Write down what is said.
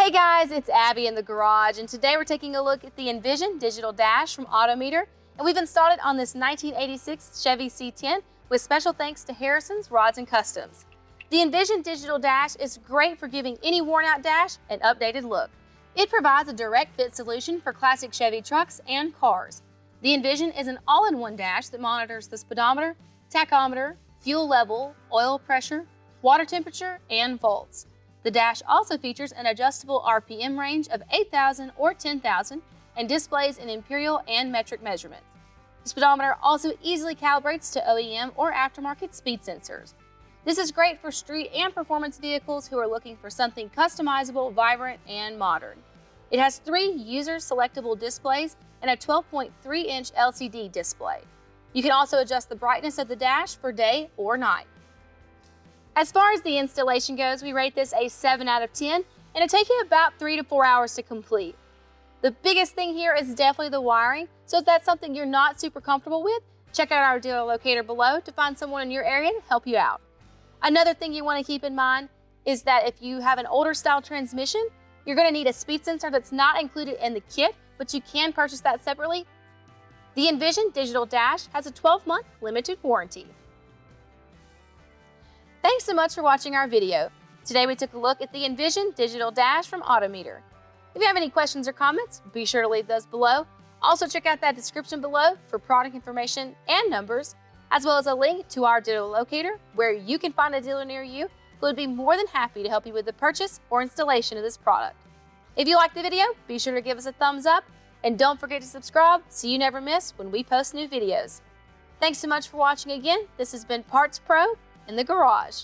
Hey guys, it's Abby in the garage, and today we're taking a look at the Envision digital dash from AutoMeter, and we've installed it on this 1986 Chevy C10 with special thanks to Harrison's Rods and Customs. The Envision digital dash is great for giving any worn-out dash an updated look. It provides a direct fit solution for classic Chevy trucks and cars. The Envision is an all-in-one dash that monitors the speedometer, tachometer, fuel level, oil pressure, water temperature, and volts. The dash also features an adjustable RPM range of 8,000 or 10,000 and displays in imperial and metric measurements. The speedometer also easily calibrates to OEM or aftermarket speed sensors. This is great for street and performance vehicles who are looking for something customizable, vibrant, and modern. It has 3 user-selectable displays and a 12.3-inch LCD display. You can also adjust the brightness of the dash for day or night. As far as the installation goes, we rate this a 7 out of 10, and it'll take you about 3 to 4 hours to complete. The biggest thing here is definitely the wiring, so if that's something you're not super comfortable with, check out our dealer locator below to find someone in your area to help you out. Another thing you want to keep in mind is that if you have an older style transmission, you're going to need a speed sensor that's not included in the kit, but you can purchase that separately. The Envision digital dash has a 12-month limited warranty. Thanks so much for watching our video. Today we took a look at the Envision digital dash from AutoMeter. If you have any questions or comments, be sure to leave those below. Also check out that description below for product information and numbers, as well as a link to our dealer locator where you can find a dealer near you who would be more than happy to help you with the purchase or installation of this product. If you liked the video, be sure to give us a thumbs up and don't forget to subscribe so you never miss when we post new videos. Thanks so much for watching again. This has been Parts Pro in the garage.